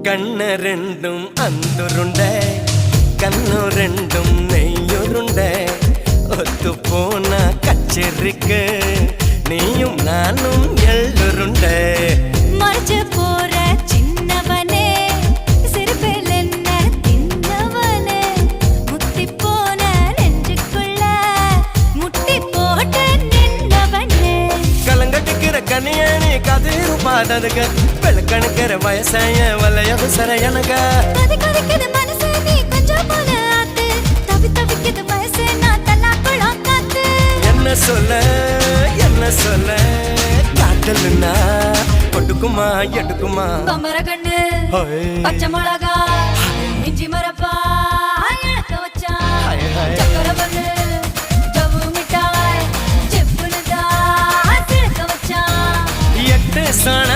கண்ண ரெண்டும் அந்துருண்ட கண்ணு ரெண்டும் நெய்யுருண்ட ஒத்து போன கச்சேரிக்கு நீயும் நானும் எள்ளுருண்ட மறைச்சு போற சின்னவனே சிறுபில் என்ன தின்னவனே முத்தி போன நெஞ்சுக்குள்ள முட்டி போட்டு நின்னவனே கலங்கட்டுக்கிற கனியணி கதிரு பாடதுக வெளுக்கணுக்கிற வயசாய வலைய விசரையனக கதி கதிக்குது மனசு நீ கொஞ்சம் போல ஆத்து தவி தவிக்குது வயசு நான் தல்லாக்குளம் காத்து என்ன சொல்ல காட்டலுன்னா கொடுக்குமா எடுக்குமா கமர கண்ணு பச்சை மிளகா இஞ்சி மரப்பா இழக்க வச்சா சக்கர பண்ணு ஜவ்வு மிட்டாய் செப்புனு தான் சிழக்க வச்சா எட்டு சாண